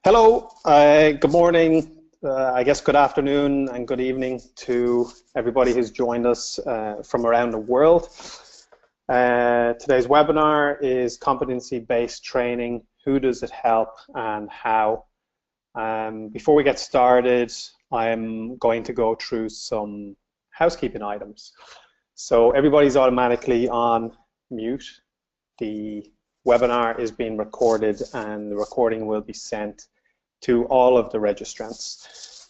Hello, good morning, I guess good afternoon and good evening to everybody who's joined us from around the world. Today's webinar is Competency-Based Training, who does it help and how? Before we get started, I'm going to go through some housekeeping items. So everybody's automatically on mute. The webinar is being recorded and the recording will be sent to all of the registrants.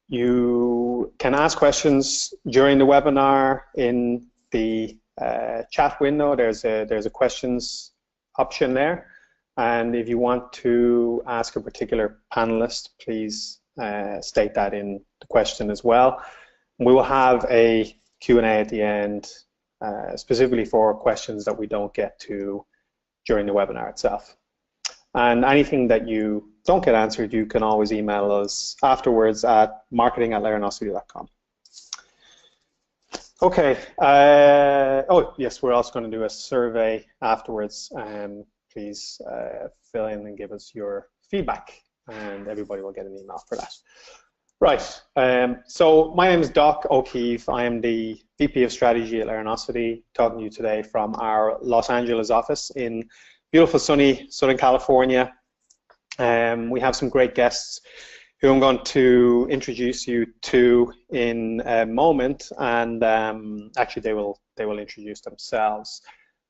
You can ask questions during the webinar in the chat window. There's a questions option there, and if you want to ask a particular panelist, please state that in the question as well. We will have a Q&A at the end specifically for questions that we don't get to during the webinar itself. And anything that you don't get answered, you can always email us afterwards at marketing@learnosity.com. Okay. Oh, yes, we're also going to do a survey afterwards. Please fill in and give us your feedback, and everybody will get an email for that. Right. So my name is Doc O'Keefe. I am the VP of Strategy at Learnosity, talking to you today from our Los Angeles office in beautiful sunny Southern California. We have some great guests who I'm going to introduce you to in a moment, and actually they will introduce themselves.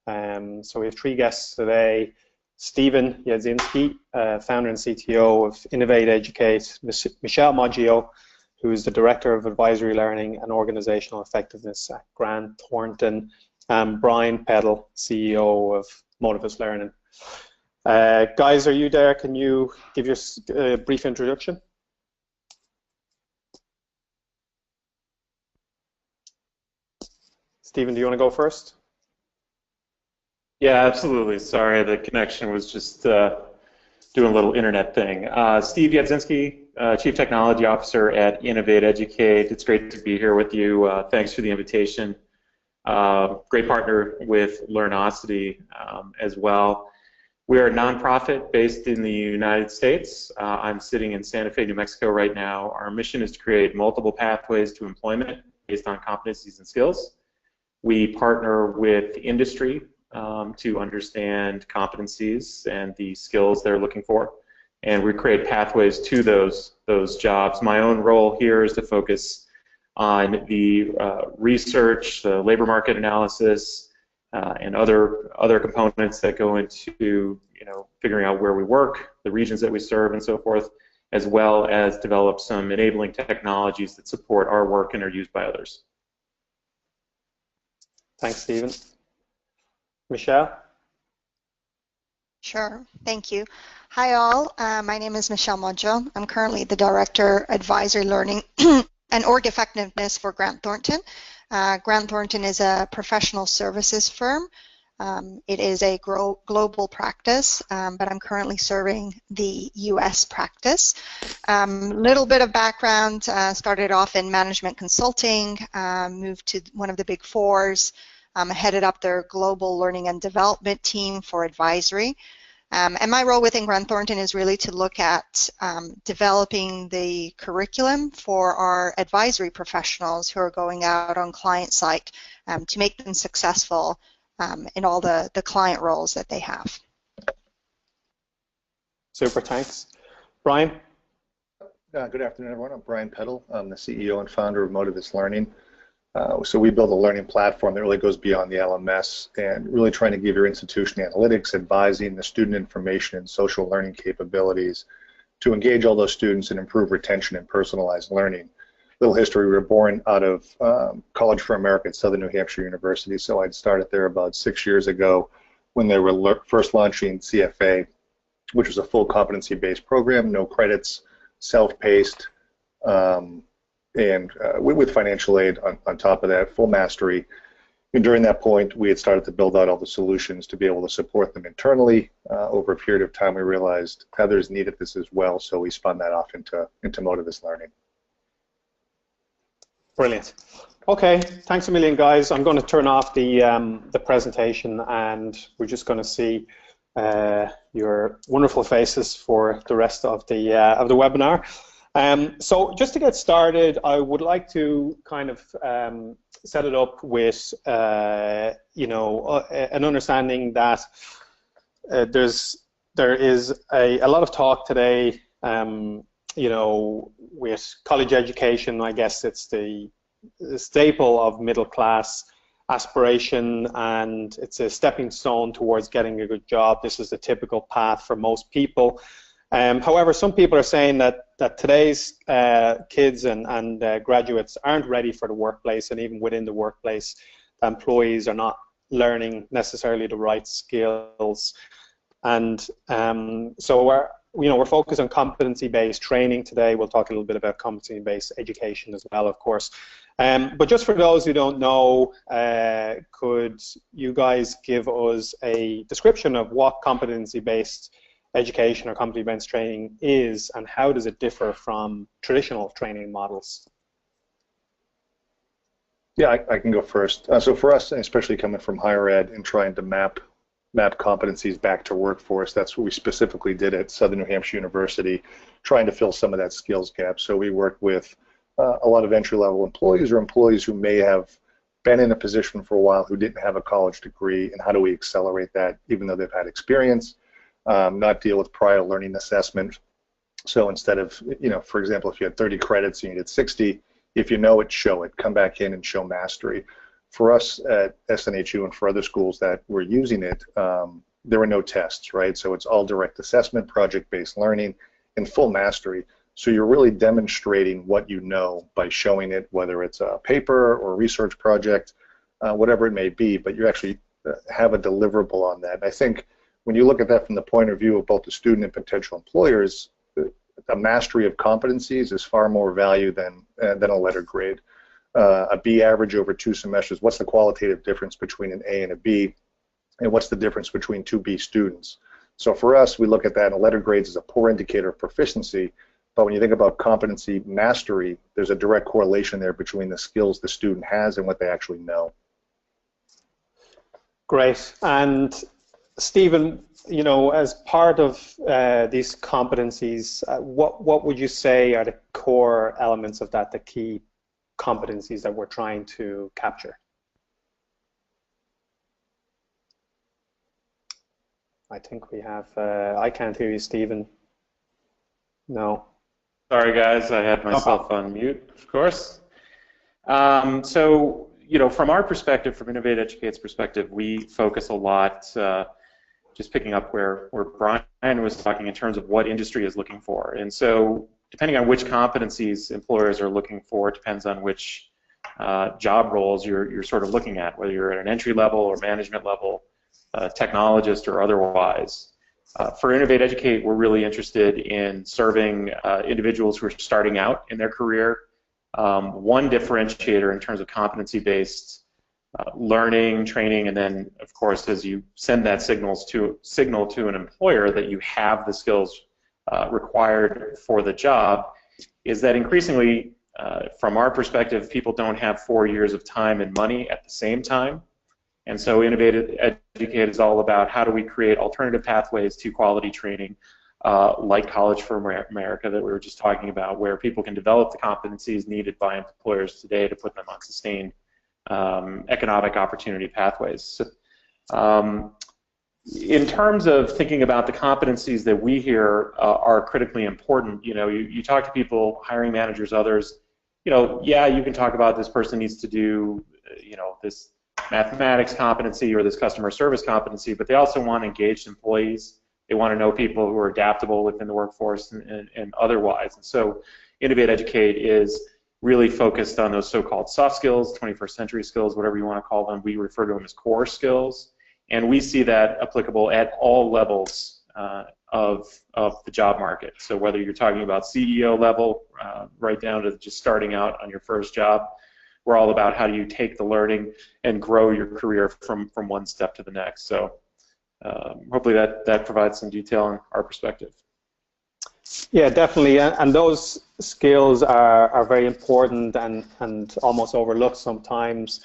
So we have three guests today. Stephen Yadzinski, founder and CTO of Innovate Educate, Michelle Moggio, who is the Director of Advisory Learning and Organizational Effectiveness at Grant Thornton, and Brian Peddle, CEO of Motivis Learning. Guys, are you there? Can you give your brief introduction? Stephen, do you want to go first? Yeah, absolutely. Sorry, the connection was just doing a little internet thing. Steve Yadzinski, Chief Technology Officer at Innovate Educate. It's great to be here with you. Thanks for the invitation. Great partner with Learnosity as well. We are a nonprofit based in the United States. I'm sitting in Santa Fe, New Mexico right now. Our mission is to create multiple pathways to employment based on competencies and skills. We partner with industry to understand competencies and the skills they're looking for, and we create pathways to those jobs. My own role here is to focus on the research, the labor market analysis, and other components that go into figuring out where we work, the regions that we serve, and so forth, as well as develop some enabling technologies that support our work and are used by others. Thanks, Stephen. Michelle? Sure, thank you. Hi all, my name is Michelle Moggio. I'm currently the Director, Advisory Learning and Org Effectiveness for Grant Thornton. Grant Thornton is a professional services firm. It is a global practice, but I'm currently serving the US practice. Little bit of background, started off in management consulting, moved to one of the big fours, headed up their global learning and development team for advisory. And my role within Grant Thornton is really to look at developing the curriculum for our advisory professionals who are going out on client site to make them successful in all the client roles that they have. Super, thanks. Brian? Good afternoon, everyone. I'm Brian Peddle. I'm the CEO and founder of Motivis Learning. So we build a learning platform that really goes beyond the LMS and really trying to give your institution analytics, advising, the student information, and social learning capabilities to engage all those students and improve retention and personalized learning. Little history, we were born out of College for America at Southern New Hampshire University, so I'd started there about 6 years ago when they were first launching CFA, which was a full competency-based program, no credits, self-paced, and with financial aid on top of that, full mastery. And during that point, we had started to build out all the solutions to be able to support them internally. Over a period of time, we realized others needed this as well, so we spun that off into Motivis Learning. Brilliant. Okay, thanks a million, guys. I'm going to turn off the presentation, and we're just going to see your wonderful faces for the rest of the webinar. So just to get started, I would like to kind of set it up with you know, an understanding that there is a lot of talk today, you know, with college education. I guess it's the staple of middle class aspiration, and it's a stepping stone towards getting a good job. This is the typical path for most people. However, some people are saying that today's kids and graduates aren't ready for the workplace, and even within the workplace, the employees are not learning necessarily the right skills. And so we're focused on competency-based training today. We'll talk a little bit about competency-based education as well, of course. But just for those who don't know, could you guys give us a description of what competency-based education or competency-based training is, and how does it differ from traditional training models? Yeah, I can go first. So for us, especially coming from higher ed and trying to map competencies back to workforce, that's what we specifically did at Southern New Hampshire University, trying to fill some of that skills gap. So we worked with a lot of entry-level employees, or employees who may have been in a position for a while who didn't have a college degree, and how do we accelerate that even though they've had experience, not deal with prior learning assessment. So instead of, you know, for example, if you had 30 credits and you did 60, if you know it, show it. Come back in and show mastery. For us at SNHU and for other schools that were using it, there were no tests, right? So it's all direct assessment, project-based learning, and full mastery. So you're really demonstrating what you know by showing it, whether it's a paper or a research project, whatever it may be, but you actually have a deliverable on that. And I think when you look at that from the point of view of both the student and potential employers, the mastery of competencies is far more value than a letter grade. A B average over 2 semesters, what's the qualitative difference between an A and a B, and what's the difference between 2 B students? So for us, we look at that, and a letter grades is a poor indicator of proficiency, but when you think about competency mastery, there's a direct correlation there between the skills the student has and what they actually know. Great. And Stephen, you know, as part of these competencies, what would you say are the core elements of that, the key competencies that we're trying to capture? I think we have, I can't hear you, Stephen. No. Sorry, guys, I had myself on mute, of course. So, you know, from our perspective, from Innovate Educate's perspective, we focus a lot, just picking up where Brian was talking in terms of what industry is looking for. And so, depending on which competencies employers are looking for, depends on which job roles you're sort of looking at, whether you're at an entry level or management level, technologist or otherwise. For Innovate Educate, we're really interested in serving individuals who are starting out in their career. One differentiator in terms of competency-based learning, training, and then, of course, as you send that signal to an employer that you have the skills required for the job, is that increasingly, from our perspective, people don't have 4 years of time and money at the same time. And so Innovate Educate is all about how do we create alternative pathways to quality training, like College for America that we were just talking about, where people can develop the competencies needed by employers today to put them on sustained economic opportunity pathways. So, in terms of thinking about the competencies that we hear are critically important, you know, you talk to people, hiring managers, others, you know, yeah, you can talk about this person needs to do, you know, this mathematics competency or this customer service competency, but they also want engaged employees. They want to know people who are adaptable within the workforce and otherwise. And so Innovate Educate is really focused on those so-called soft skills, 21st century skills, whatever you want to call them. We refer to them as core skills. And we see that applicable at all levels of the job market. So whether you're talking about CEO level, right down to just starting out on your first job, we're all about how do you take the learning and grow your career from one step to the next. So hopefully that provides some detail on our perspective. Yeah, definitely, and those skills are very important and almost overlooked sometimes.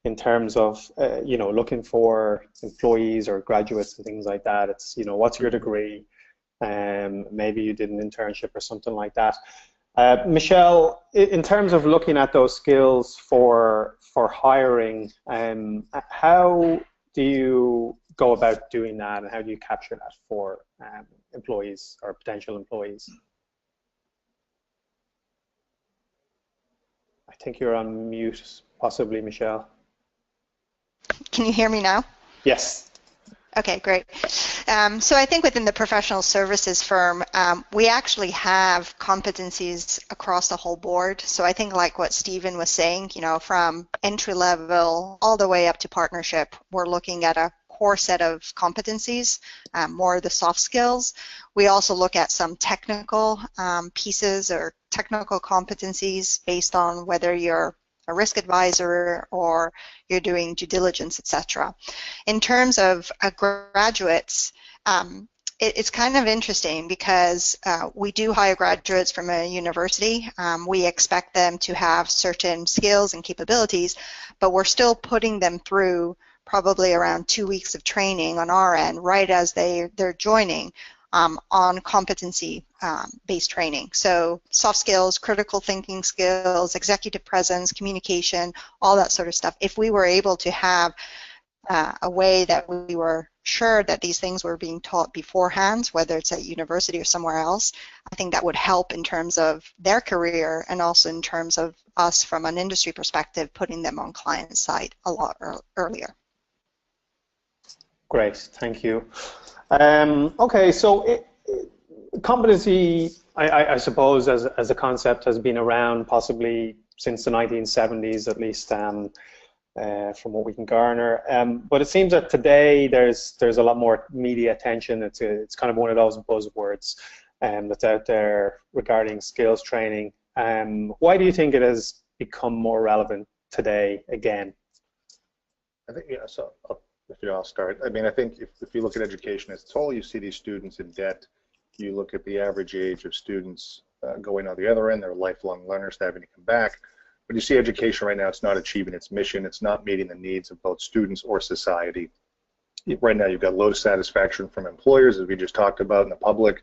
in terms of looking for employees or graduates and things like that. It's what's your degree? Maybe you did an internship or something like that. Michelle, in terms of looking at those skills for hiring, how do you go about doing that, and how do you capture that for employees or potential employees? I think you're on mute, possibly, Michelle. Can you hear me now? Yes. Okay, great. So I think within the professional services firm, we actually have competencies across the whole board. So I think like what Stephen was saying, from entry level all the way up to partnership, we're looking at a core set of competencies, more the soft skills. We also look at some technical pieces or technical competencies based on whether you're a risk advisor or you're doing due diligence, etc. In terms of graduates, it's kind of interesting because we do hire graduates from a university. We expect them to have certain skills and capabilities, but we're still putting them through probably around 2 weeks of training on our end, right as they're joining on competency-based training. So soft skills, critical thinking skills, executive presence, communication, all that sort of stuff. If we were able to have a way that we were sure that these things were being taught beforehand, whether it's at university or somewhere else, I think that would help in terms of their career and also in terms of us from an industry perspective, putting them on client side a lot earlier. Great, thank you. Okay, so competency, I suppose, as a concept, has been around possibly since the 1970s, at least, from what we can garner. But it seems that today there's a lot more media attention. It's kind of one of those buzzwords that's out there regarding skills training. Why do you think it has become more relevant today again? I think, yeah, so I'll start. I mean, I think if you look at education as a whole, you see these students in debt. You look at the average age of students going on the other end, they're lifelong learners having to come back. But you see education right now, it's not achieving its mission. It's not meeting the needs of both students or society. Right now, you've got low satisfaction from employers, as we just talked about, in the public.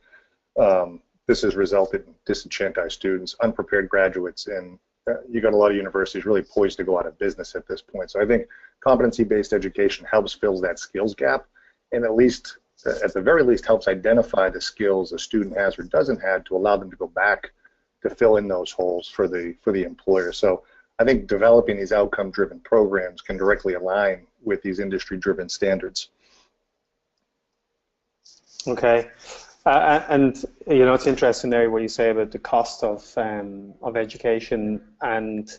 This has resulted in disenfranchised students, unprepared graduates, and you got a lot of universities really poised to go out of business at this point. So I think competency-based education helps fill that skills gap, and at the very least helps identify the skills a student has or doesn't have to allow them to go back to fill in those holes for the employer. So I think developing these outcome-driven programs can directly align with these industry-driven standards. Okay. And it's interesting there what you say about the cost of education, and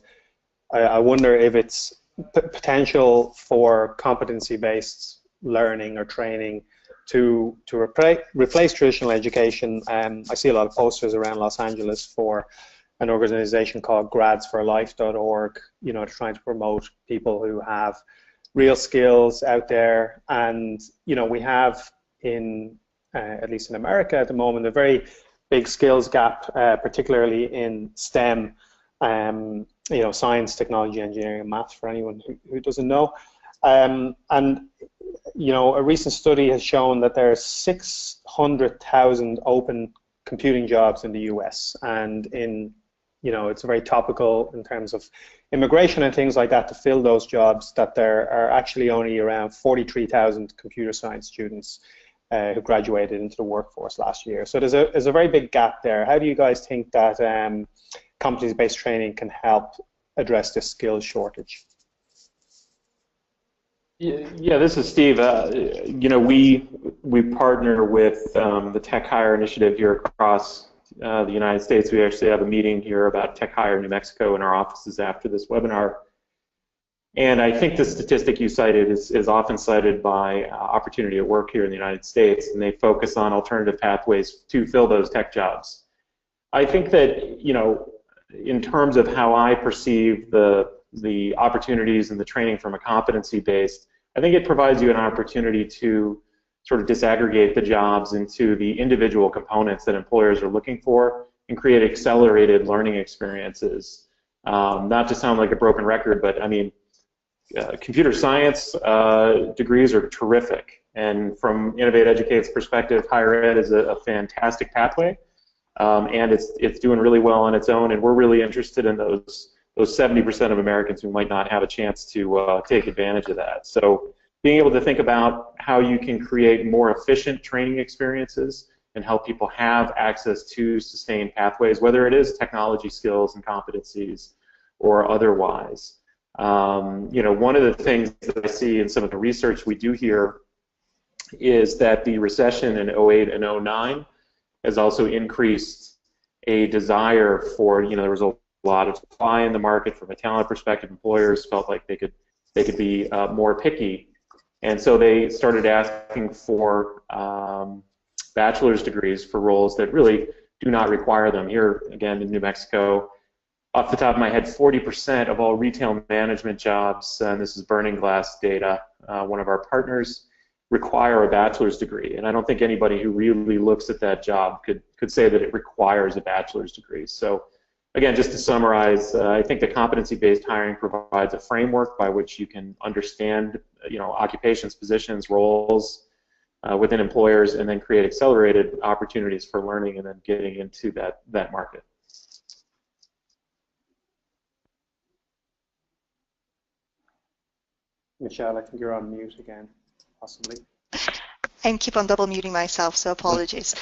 I wonder if it's potential for competency-based learning or training to replace traditional education. I see a lot of posters around Los Angeles for an organization called gradsforlife.org, trying to promote people who have real skills out there. And we have at least in America at the moment, a very big skills gap, particularly in STEM, science, technology, engineering, and math, for anyone who doesn't know. And a recent study has shown that there are 600,000 open computing jobs in the US, and it's very topical in terms of immigration and things like that to fill those jobs, that there are actually only around 43,000 computer science students who graduated into the workforce last year. So there's a very big gap there. How do you guys think that competency-based training can help address this skills shortage? Yeah, this is Steve. We partner with the Tech Hire initiative here across the United States. We actually have a meeting here about Tech Hire New Mexico in our offices after this webinar. And I think the statistic you cited is often cited by Opportunity at Work here in the United States, and they focus on alternative pathways to fill those tech jobs. I think that, in terms of how I perceive the opportunities and the training from a competency-based, I think it provides you an opportunity to sort of disaggregate the jobs into the individual components that employers are looking for and create accelerated learning experiences. Not to sound like a broken record, but I mean, computer science degrees are terrific, and from Innovate Educate's perspective, higher ed is a fantastic pathway, and it's doing really well on its own, and we're really interested in those 70% of Americans who might not have a chance to take advantage of that. So being able to think about how you can create more efficient training experiences and help people have access to sustained pathways, whether it is technology skills and competencies or otherwise. One of the things that I see in some of the research we do here is that the recession in 08 and 09 has also increased a desire for, there was a lot of supply in the market from a talent perspective. Employers felt like they could be more picky, and so they started asking for bachelor's degrees for roles that really do not require them. Here, again, in New Mexico, off the top of my head, 40% of all retail management jobs, and this is Burning Glass data, one of our partners, require a bachelor's degree. And I don't think anybody who really looks at that job could say that it requires a bachelor's degree. So again, just to summarize, I think the competency-based hiring provides a framework by which you can understand, occupations, positions, roles within employers, and then create accelerated opportunities for learning and then getting into that market. Michelle, I think you're on mute again, possibly. I keep on double muting myself, so apologies.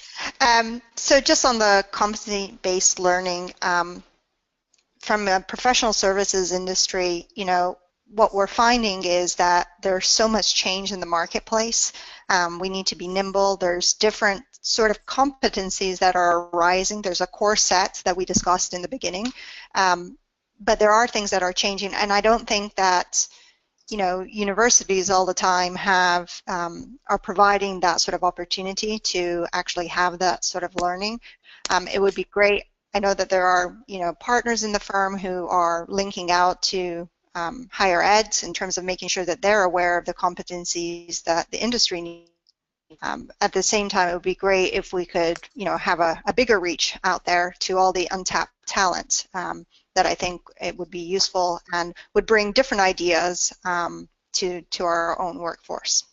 So just on the competency-based learning, from a professional services industry, what we're finding is that there's so much change in the marketplace. We need to be nimble. There's different sort of competencies that are arising. There's a core set that we discussed in the beginning, but there are things that are changing, and I don't think that universities all the time are providing that sort of opportunity to actually have that sort of learning. It would be great. I know that there are partners in the firm who are linking out to higher eds in terms of making sure that they're aware of the competencies that the industry needs. At the same time, it would be great if we could have a bigger reach out there to all the untapped talent. That I think it would be useful and would bring different ideas to our own workforce.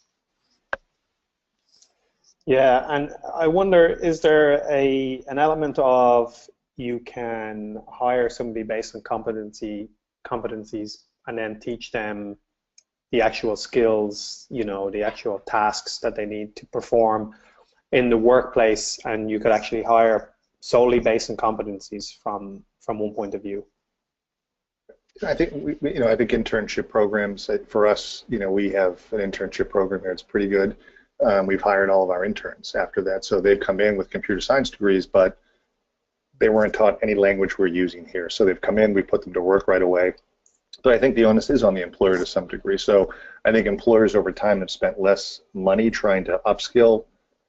Yeah, and I wonder, is there an element of you can hire somebody based on competencies and then teach them the actual skills, the actual tasks that they need to perform in the workplace, and you could actually hire solely based on competencies from one point of view? I think I think internship programs for us. We have an internship program here. It's pretty good. We've hired all of our interns after that, so they've come in with computer science degrees, but they weren't taught any language we're using here. So they've come in, we put them to work right away. But I think the onus is on the employer to some degree. So I think employers over time have spent less money trying to upskill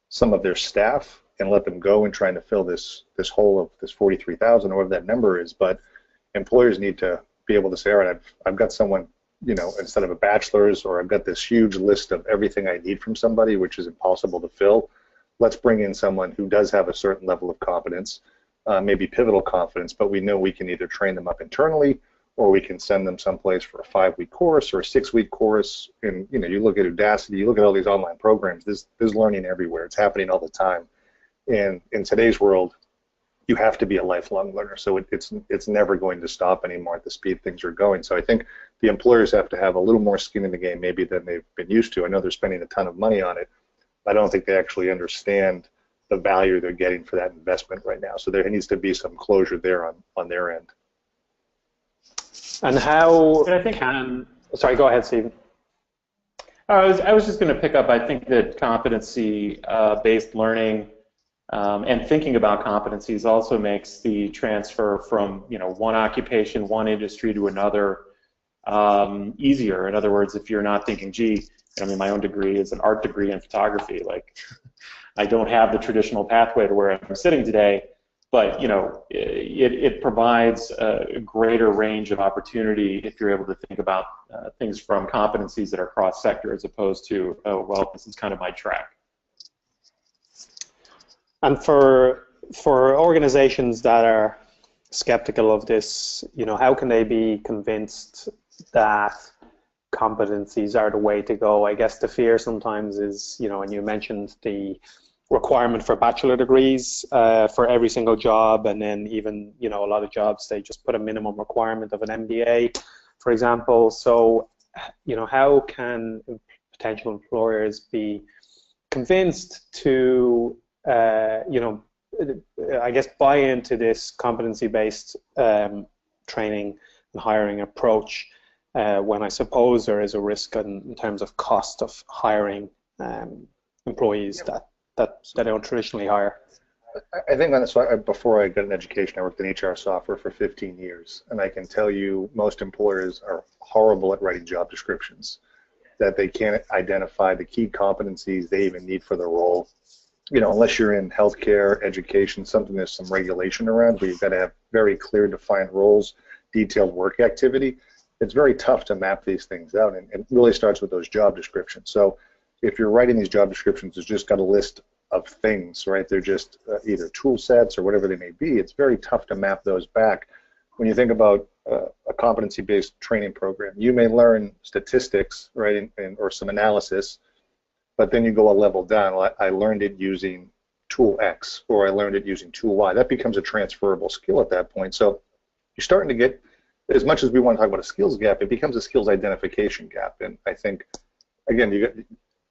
some of their staff and let them go and trying to fill this hole of this 43,000 or whatever that number is. But employers need to be able to say, all right, I've got someone, instead of a bachelor's, or I've got this huge list of everything I need from somebody, which is impossible to fill. Let's bring in someone who does have a certain level of competence, maybe pivotal competence, but we know we can either train them up internally, or we can send them someplace for a 5-week course or a 6-week course. And you look at Udacity, you look at all these online programs. There's learning everywhere. It's happening all the time. And in today's world, you have to be a lifelong learner, so it's never going to stop anymore at the speed things are going. So I think the employers have to have a little more skin in the game maybe than they've been used to. I know they're spending a ton of money on it, but I don't think they actually understand the value they're getting for that investment right now. So there needs to be some closure there on their end. And how I think sorry, go ahead, Stephen. I was just going to pick up, I think that competency-based learning and thinking about competencies also makes the transfer from one occupation, one industry to another easier. In other words, if you're not thinking, gee, my own degree is an art degree in photography, like I don't have the traditional pathway to where I'm sitting today, but it provides a greater range of opportunity if you're able to think about things from competencies that are cross-sector as opposed to, oh, well, this is kind of my track. And for organizations that are skeptical of this, how can they be convinced that competencies are the way to go. I guess the fear sometimes is, and you mentioned the requirement for bachelor degrees for every single job, and then even, a lot of jobs, they just put a minimum requirement of an MBA, for example. So, how can potential employers be convinced to, I guess, buy into this competency-based training and hiring approach when I suppose there is a risk in terms of cost of hiring employees that they don't traditionally hire? I think on this, before I got an education, I worked in HR software for 15 years, and I can tell you most employers are horrible at writing job descriptions, that they can't identify the key competencies they even need for the role. Unless you're in healthcare, education, something there's some regulation around where you've got to have very clear defined roles, detailed work activity, it's very tough to map these things out, and it really starts with those job descriptions. So if you're writing these job descriptions, it's just got a list of things, right? They're just either tool sets or whatever they may be. It's very tough to map those back. When you think about a competency-based training program, you may learn statistics, right, or some analysis, but then you go a level down. Well, I learned it using tool X, or I learned it using tool Y. That becomes a transferable skill at that point. So you're starting to get, as much as we want to talk about a skills gap, it becomes a skills identification gap. And I think, again,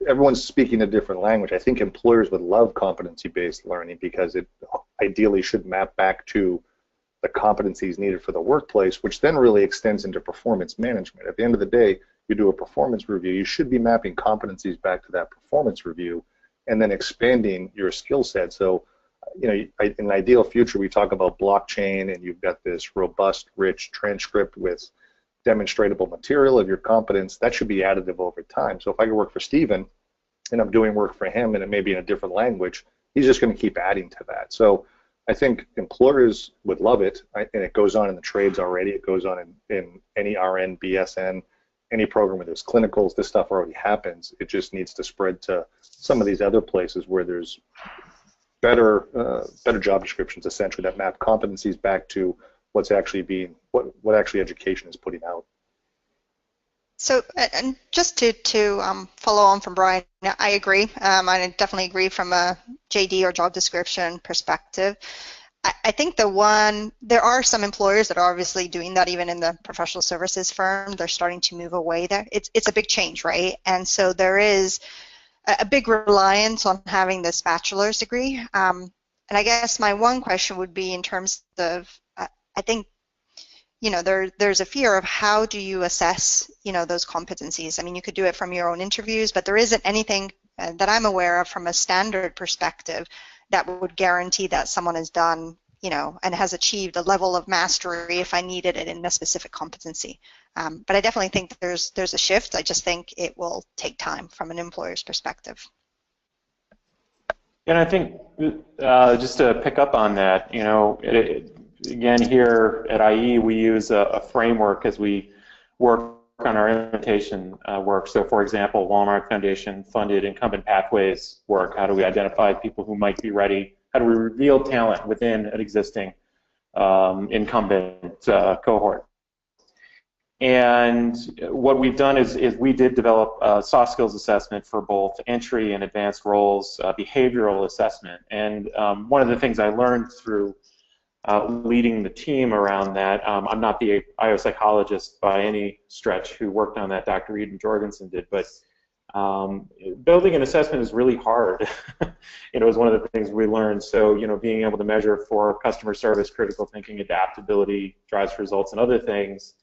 everyone's speaking a different language. I think employers would love competency-based learning because it ideally should map back to the competencies needed for the workplace, which then really extends into performance management. At the end of the day, you do a performance review, you should be mapping competencies back to that performance review and then expanding your skill set. So, in an ideal future, we talk about blockchain, and you've got this robust, rich transcript with demonstratable material of your competence. That should be additive over time. So if I could work for Steven and I'm doing work for him and it may be in a different language, he's just going to keep adding to that. So I think employers would love it, and it goes on in the trades already. It goes on in any RN, BSN, any program where there's clinicals. This stuff already happens. It just needs to spread to some of these other places where there's better job descriptions, essentially, that map competencies back to what's actually being, what actually education is putting out. So, and just to follow on from Brian, I agree. I definitely agree from a JD or job description perspective. I think there are some employers that are obviously doing that, even in the professional services firm. They're starting to move away there. It's a big change, right? And so there is a big reliance on having this bachelor's degree. And I guess my one question would be in terms of, I think, there's a fear of how do you assess, those competencies. I mean, you could do it from your own interviews, but there isn't anything that I'm aware of from a standard perspective that would guarantee that someone has done, and has achieved a level of mastery if I needed it in a specific competency. But I definitely think there's a shift. I just think it will take time from an employer's perspective. And I think just to pick up on that, again, here at IE, we use a framework as we work on our implementation work. So, for example, Walmart Foundation funded Incumbent Pathways work. How do we identify people who might be ready? How do we reveal talent within an existing incumbent cohort? And what we've done is we did develop a soft skills assessment for both entry and advanced roles, behavioral assessment. And one of the things I learned through leading the team around that, I'm not the IO psychologist by any stretch who worked on that, Dr. Eden Jorgensen did, but building an assessment is really hard. It was one of the things we learned. So, being able to measure for customer service, critical thinking, adaptability, drives results, and other things,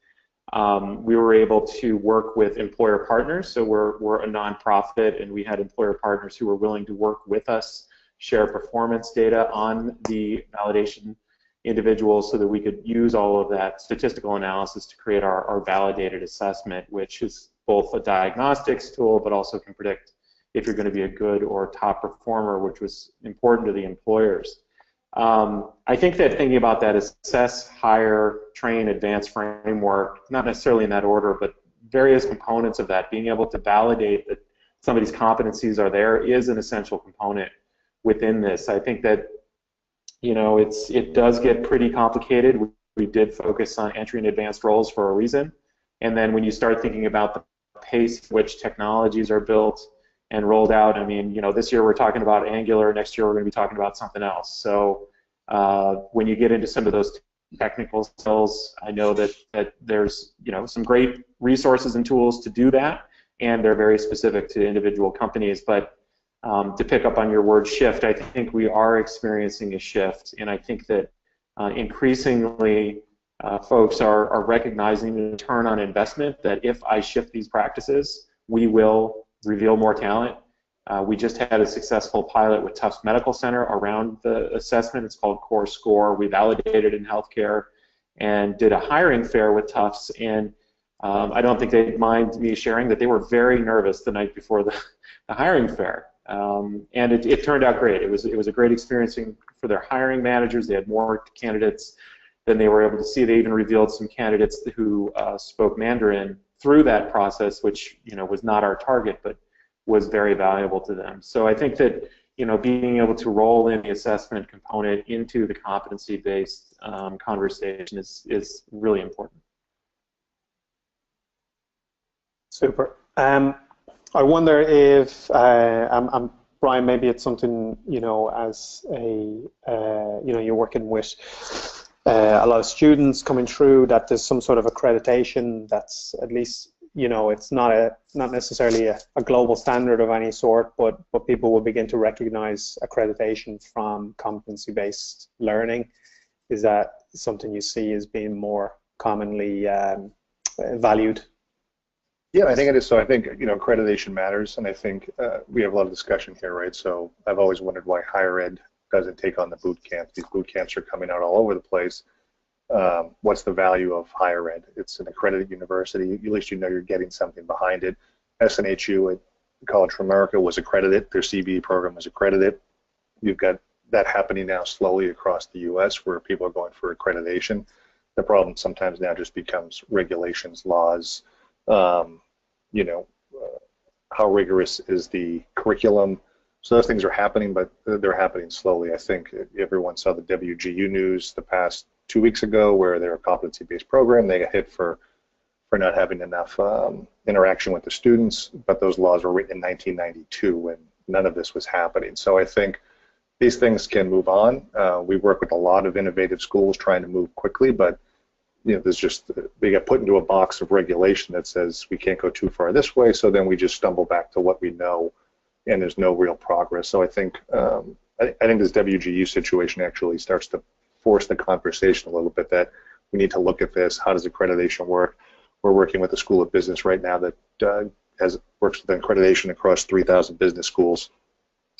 we were able to work with employer partners. So we're a nonprofit, and we had employer partners who were willing to work with us, share performance data on the validation individuals so that we could use all of that statistical analysis to create our validated assessment, which is both a diagnostics tool but also can predict if you're going to be a good or top performer, which was important to the employers. I think that thinking about that assess, hire, train, advance framework, not necessarily in that order, but various components of that, being able to validate that somebody's competencies are there is an essential component within this. I think that it does get pretty complicated. We did focus on entry and advanced roles for a reason. And then when you start thinking about the pace at which technologies are built and rolled out. I mean, this year we're talking about Angular, next year we're going to be talking about something else. So when you get into some of those technical skills, I know that there's some great resources and tools to do that, and they're very specific to individual companies. But to pick up on your word shift, I think we are experiencing a shift, and I think that increasingly folks are recognizing the return on investment, that if I shift these practices, we will reveal more talent. We just had a successful pilot with Tufts Medical Center around the assessment. It's called Core Score. We validated in healthcare and did a hiring fair with Tufts, and I don't think they'd mind me sharing that they were very nervous the night before the hiring fair. And it turned out great. It was a great experience for their hiring managers. They had more candidates than they were able to see. They even revealed some candidates who spoke Mandarin through that process, which was not our target, but was very valuable to them. So I think that being able to roll in the assessment component into the competency-based conversation is really important. Super. I wonder if Brian, maybe it's something as a you're working with a lot of students coming through, that there's some sort of accreditation that's at least it's not necessarily a global standard of any sort, but people will begin to recognize accreditation from competency-based learning. Is that something you see as being more commonly valued? Yeah, I think it is. So I think accreditation matters, and I think we have a lot of discussion here, right? So I've always wondered why higher ed doesn't take on the boot camps. These boot camps are coming out all over the place. What's the value of higher ed? It's an accredited university. At least you're getting something behind it. SNHU at College for America was accredited. Their CBE program was accredited. You've got that happening now slowly across the U.S. where people are going for accreditation. The problem sometimes now just becomes regulations, laws, how rigorous is the curriculum. So those things are happening, but they're happening slowly. I think everyone saw the WGU news the past 2 weeks ago where they're a competency-based program. They got hit for not having enough interaction with the students, but those laws were written in 1992 when none of this was happening. So I think these things can move on. We work with a lot of innovative schools trying to move quickly, but there's just, they get put into a box of regulation that says we can't go too far this way, so then we just stumble back to what we know, and there's no real progress. So I think this WGU situation actually starts to force the conversation a little bit that we need to look at this. How does accreditation work? We're working with the School of Business right now that works with accreditation across 3,000 business schools,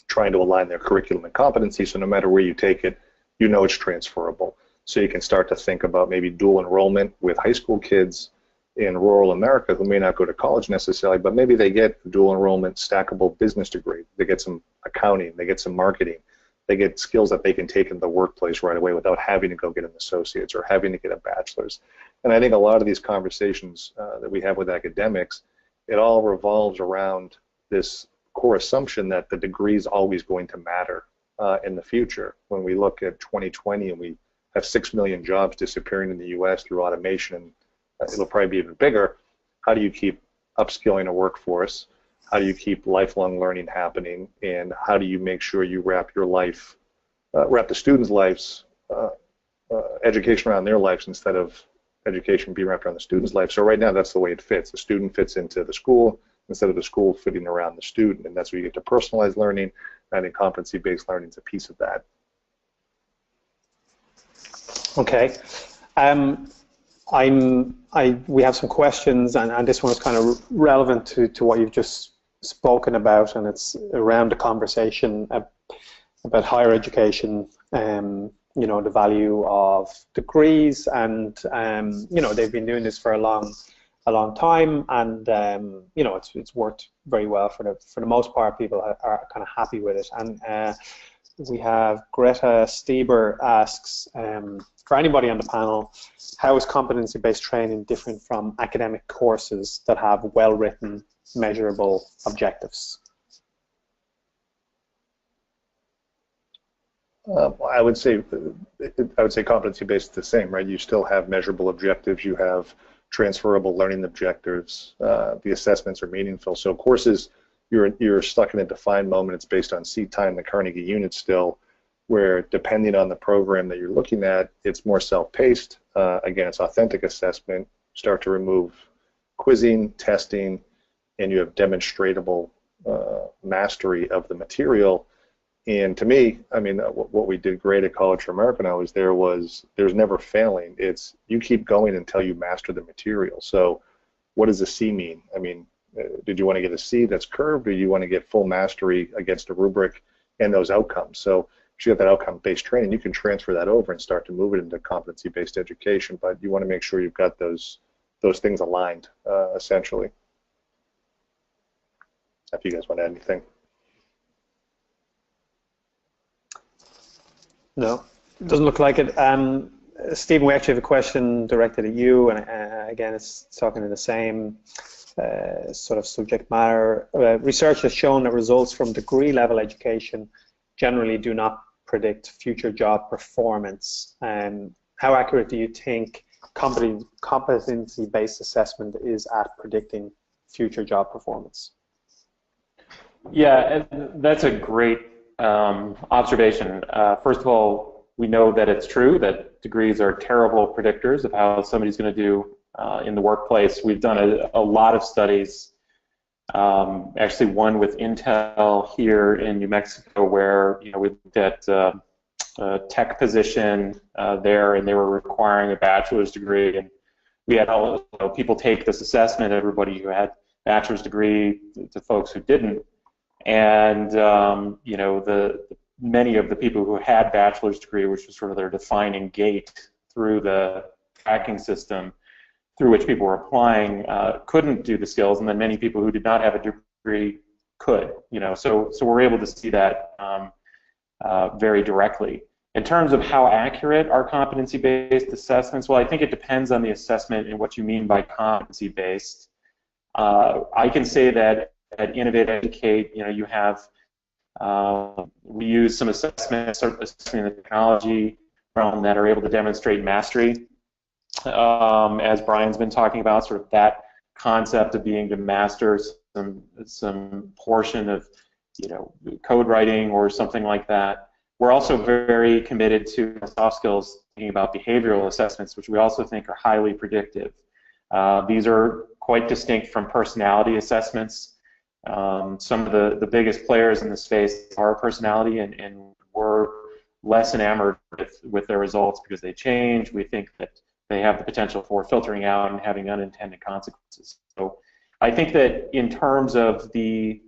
trying to align their curriculum and competency, so no matter where you take it, it's transferable. So you can start to think about maybe dual enrollment with high school kids in rural America who may not go to college necessarily, but maybe they get a dual enrollment stackable business degree. They get some accounting, they get some marketing, they get skills that they can take into the workplace right away without having to go get an associate's or having to get a bachelor's. And I think a lot of these conversations that we have with academics, it all revolves around this core assumption that the degree is always going to matter in the future. When we look at 2020 and we have 6 million jobs disappearing in the U.S. through automation, and it'll probably be even bigger. How do you keep upskilling a workforce? How do you keep lifelong learning happening? And how do you make sure you wrap the students' lives, education around their lives instead of education being wrapped around the student's life? So right now, that's the way it fits. The student fits into the school instead of the school fitting around the student, and that's where you get to personalized learning. I think competency-based learning is a piece of that. Okay. We have some questions, and this one is kind of relevant to what you've just spoken about, and it's around the conversation about higher education, the value of degrees, and they've been doing this for a long time, and it's worked very well for the most part. People are kind of happy with it, and we have Greta Stieber asks, for anybody on the panel, how is competency-based training different from academic courses that have well-written, measurable objectives? I would say competency-based is the same, right? You still have measurable objectives. You have transferable learning objectives. The assessments are meaningful. So courses, you're stuck in a defined moment. It's based on seat time, the Carnegie unit still, where depending on the program that you're looking at, it's more self-paced. Again, it's authentic assessment. Start to remove quizzing, testing, and you have demonstratable mastery of the material. And to me, I mean, what we did great at College for America now is there's never failing. It's you keep going until you master the material. So what does a C mean? I mean, did you want to get a C that's curved, or do you want to get full mastery against a rubric and those outcomes? So if you have that outcome-based training, you can transfer that over and start to move it into competency-based education, but you want to make sure you've got those things aligned, essentially. If you guys want to add anything. No, it doesn't look like it. Stephen, we actually have a question directed at you, and again, it's talking in the same sort of subject matter. Research has shown that results from degree-level education generally do not predict future job performance. How accurate do you think competency-based assessment is at predicting future job performance? Yeah, that's a great observation. First of all, we know that it's true that degrees are terrible predictors of how somebody's going to do in the workplace. We've done a lot of studies, actually one with Intel here in New Mexico, where we looked at a tech position there, and they were requiring a bachelor's degree, and we had all people take this assessment, everybody who had bachelor's degree to folks who didn't. And many of the people who had bachelor's degree, which was sort of their defining gate through the tracking system through which people were applying, couldn't do the skills, and then many people who did not have a degree could. So we're able to see that very directly. In terms of how accurate are competency-based assessments, well, I think it depends on the assessment and what you mean by competency-based. I can say that at Innovate Educate, you have, we use some assessments in the technology realm that are able to demonstrate mastery, as Brian's been talking about, sort of that concept of being to master some portion of, code writing or something like that. We're also very committed to soft skills, thinking about behavioral assessments, which we also think are highly predictive. These are quite distinct from personality assessments. Some of the biggest players in the space are personality, and we're less enamored with their results because they change. We think that they have the potential for filtering out and having unintended consequences. So I think that in terms of the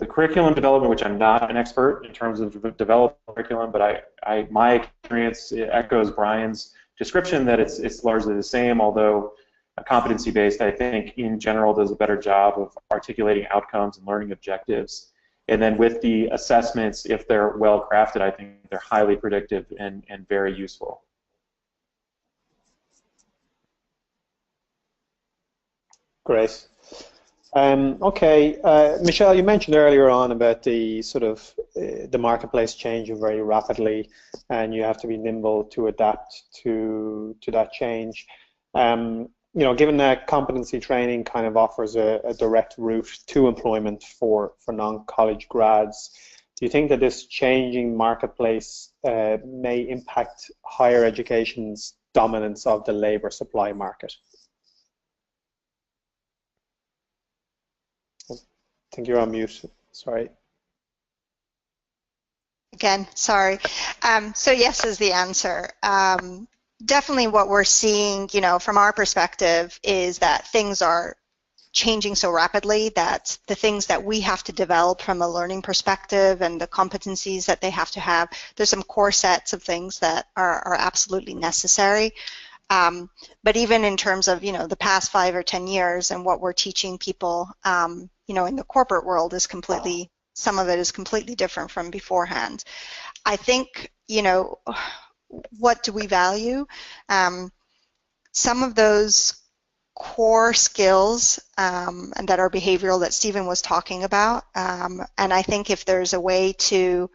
curriculum development, which I'm not an expert in terms of developing curriculum, but my experience echoes Brian's description that it's largely the same, although competency-based, I think, in general, does a better job of articulating outcomes and learning objectives. And then with the assessments, if they're well-crafted, I think they're highly predictive and very useful. Great. Okay, Michelle, you mentioned earlier on about the sort of the marketplace changing very rapidly, and you have to be nimble to adapt to that change. Given that competency training kind of offers a direct route to employment for non-college grads, do you think that this changing marketplace may impact higher education's dominance of the labor supply market? I think you're on mute. Sorry. Again, sorry. So yes is the answer. Definitely what we're seeing, from our perspective is that things are changing so rapidly that the things that we have to develop from a learning perspective and the competencies that they have to have, there's some core sets of things that are absolutely necessary. But even in terms of, the past 5 or 10 years and what we're teaching people, in the corporate world is completely, some of it is completely different from beforehand. I think, what do we value? Some of those core skills and that are behavioral that Stephen was talking about, and I think if there's a way to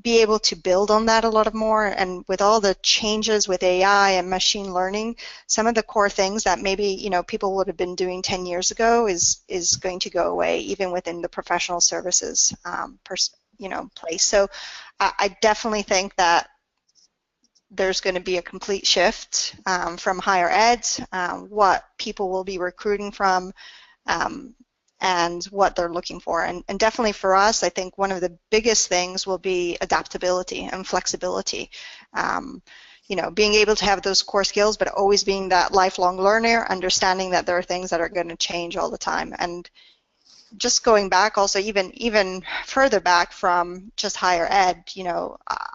be able to build on that a lot more. And with all the changes with AI and machine learning, some of the core things that maybe people would have been doing 10 years ago is going to go away, even within the professional services place. So I definitely think that there's going to be a complete shift from higher ed, what people will be recruiting from, and what they're looking for. And definitely for us, I think one of the biggest things will be adaptability and flexibility. Being able to have those core skills, but always being that lifelong learner, understanding that there are things that are going to change all the time. And just going back also even further back from just higher ed,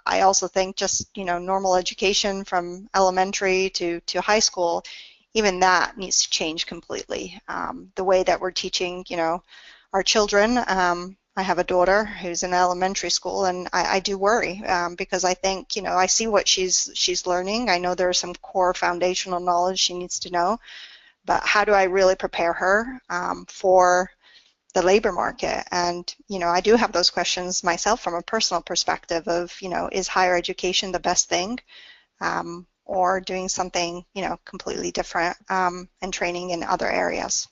I also think just normal education from elementary to high school, even that needs to change completely. The way that we're teaching our children. I have a daughter who's in elementary school, and I do worry because I think I see what she's learning. I know there's some core foundational knowledge she needs to know, but how do I really prepare her for the labor market? And I do have those questions myself from a personal perspective of is higher education the best thing, or doing something completely different and training in other areas.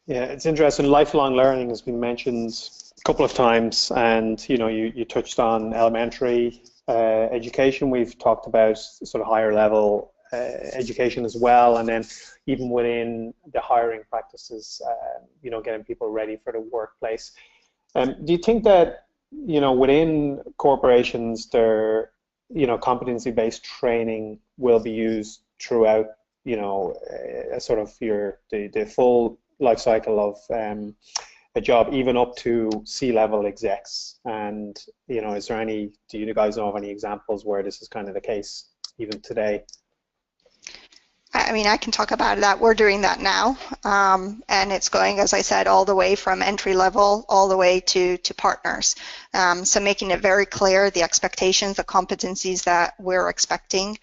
Yeah, it's interesting. Lifelong learning has been mentioned a couple of times, and you touched on elementary education. We've talked about sort of higher level education as well, and then even within the hiring practices, getting people ready for the workplace. Do you think that within corporations, their competency-based training will be used throughout sort of the full life cycle of a job, even up to C-level execs? And is there any? Do you guys know of any examples where this is kind of the case even today? I mean, I can talk about that. We're doing that now, and it's going, as I said, all the way from entry level all the way to partners. So making it very clear the expectations, the competencies that we're expecting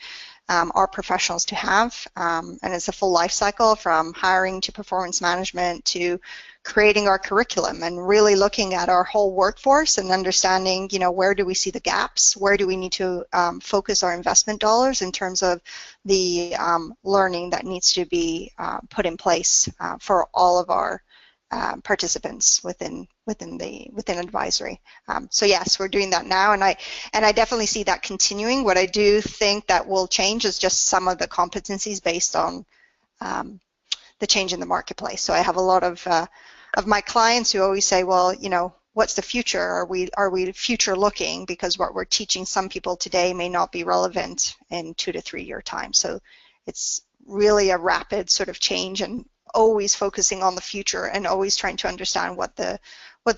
our professionals to have, and it's a full life cycle from hiring to performance management to creating our curriculum and really looking at our whole workforce and understanding, where do we see the gaps, where do we need to focus our investment dollars in terms of the learning that needs to be put in place for all of our participants within advisory. So yes, we're doing that now, and I definitely see that continuing. What I do think that will change is just some of the competencies based on the change in the marketplace. So I have a lot of my clients who always say, well, what's the future? Are we future looking? Because what we're teaching some people today may not be relevant in 2 to 3 year time. So it's really a rapid sort of change, and always focusing on the future and always trying to understand what the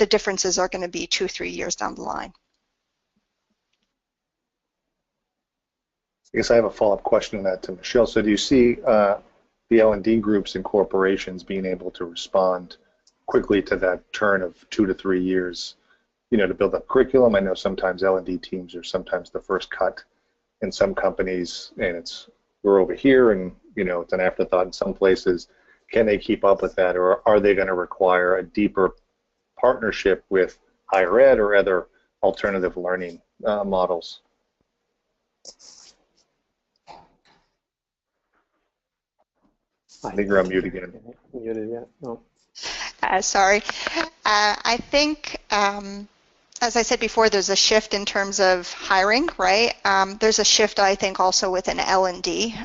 differences are going to be 2 or 3 years down the line. I guess I have a follow-up question on that to Michelle. So do you see the L&D groups and corporations being able to respond quickly to that turn of 2 to 3 years, to build up curriculum? I know sometimes L&D teams are sometimes the first cut in some companies, and we're over here, and it's an afterthought in some places. Can they keep up with that, or are they going to require a deeper partnership with higher ed or other alternative learning models? I think you're on mute again. Muted, yeah. No. Sorry. I think, as I said before, there's a shift in terms of hiring, right? There's a shift, I think, also within L&D,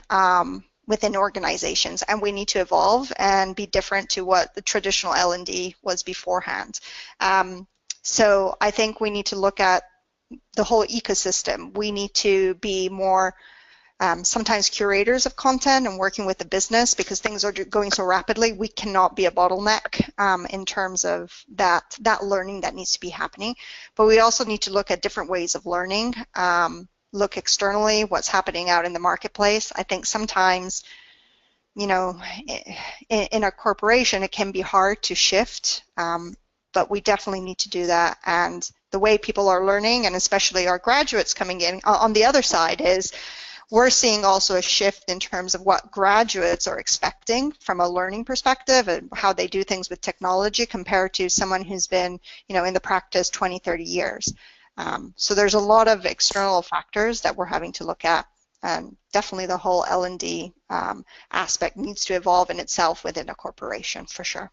within organizations, and we need to evolve and be different to what the traditional L&D was beforehand. So I think we need to look at the whole ecosystem. We need to be more sometimes curators of content and working with the business, because things are going so rapidly. We cannot be a bottleneck in terms of that learning that needs to be happening. But we also need to look at different ways of learning, look externally, what's happening out in the marketplace. I think sometimes, in a corporation, it can be hard to shift, but we definitely need to do that. And the way people are learning, and especially our graduates coming in on the other side, is we're seeing also a shift in terms of what graduates are expecting from a learning perspective and how they do things with technology compared to someone who's been, in the practice 20, 30 years. So there's a lot of external factors that we're having to look at. And definitely the whole L&D aspect needs to evolve in itself within a corporation, for sure.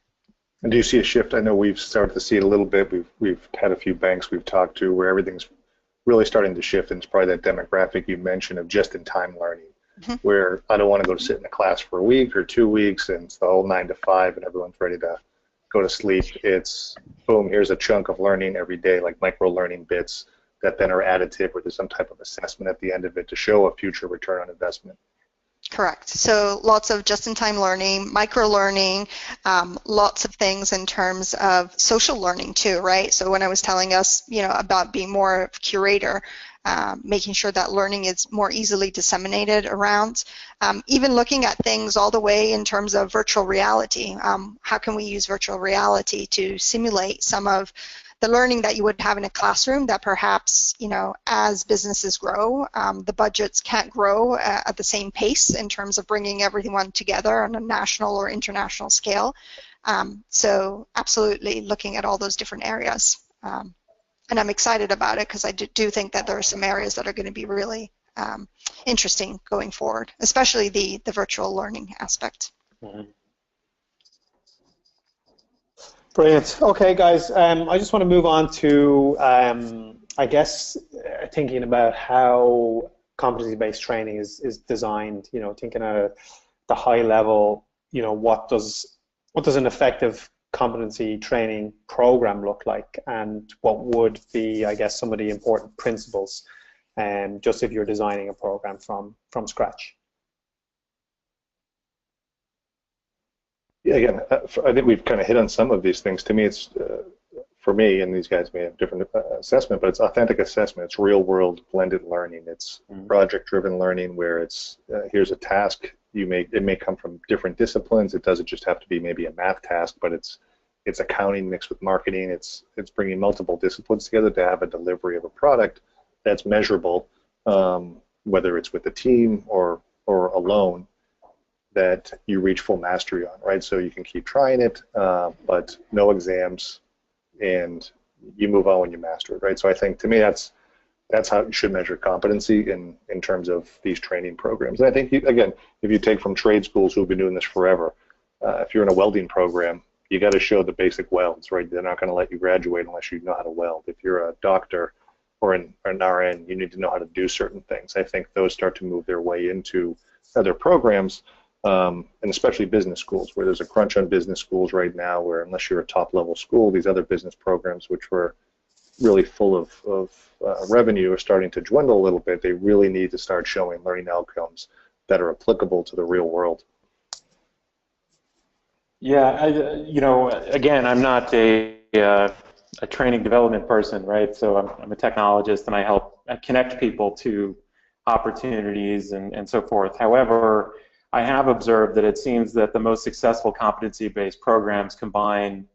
And do you see a shift? I know we've started to see it a little bit. We've had a few banks we've talked to where everything's really starting to shift, and it's probably that demographic you mentioned of just-in-time learning, where I don't want to go to sit in a class for a week or 2 weeks, and it's the whole 9 to 5, and everyone's ready to go to sleep. It's, boom, here's a chunk of learning every day, like micro-learning bits that then are additive, or there's some type of assessment at the end of it to show a future return on investment. Correct. So lots of just-in-time learning, micro-learning, lots of things in terms of social learning too, right? So when I was telling us, about being more of a curator, making sure that learning is more easily disseminated around, even looking at things all the way in terms of virtual reality. How can we use virtual reality to simulate some of the learning that you would have in a classroom that perhaps, as businesses grow, the budgets can't grow at the same pace in terms of bringing everyone together on a national or international scale. So absolutely looking at all those different areas. And I'm excited about it because I do think that there are some areas that are going to be really interesting going forward, especially the virtual learning aspect. Mhm. Brilliant. Okay, guys, I just want to move on to, I guess, thinking about how competency-based training is designed, thinking at the high level, what does an effective competency training program look like, and what would be, I guess, some of the important principles, just if you're designing a program from scratch. Yeah, again, I think we've kind of hit on some of these things. To me, it's, for me, and these guys may have different assessment, but it's authentic assessment. It's real-world blended learning. It's project-driven learning where it's, here's a task. It may come from different disciplines. It doesn't just have to be maybe a math task, but it's accounting mixed with marketing. It's bringing multiple disciplines together to have a delivery of a product that's measurable, whether it's with a team or alone, that you reach full mastery on, right? So you can keep trying it, but no exams, and you move on when you master it, right? So I think, to me, that's how you should measure competency in terms of these training programs. And I think, again, if you take from trade schools who've been doing this forever, if you're in a welding program, you got to show the basic welds, right? They're not going to let you graduate unless you know how to weld. If you're a doctor or an RN, you need to know how to do certain things. I think those start to move their way into other programs. And especially business schools, where there's a crunch on business schools right now, where unless you're a top-level school, these other business programs, which were really full of revenue, are starting to dwindle a little bit. They really need to start showing learning outcomes that are applicable to the real world. Yeah, again, I'm not a training development person, right? So I'm a technologist, and I connect people to opportunities and so forth. However, I have observed that it seems that the most successful competency-based programs combine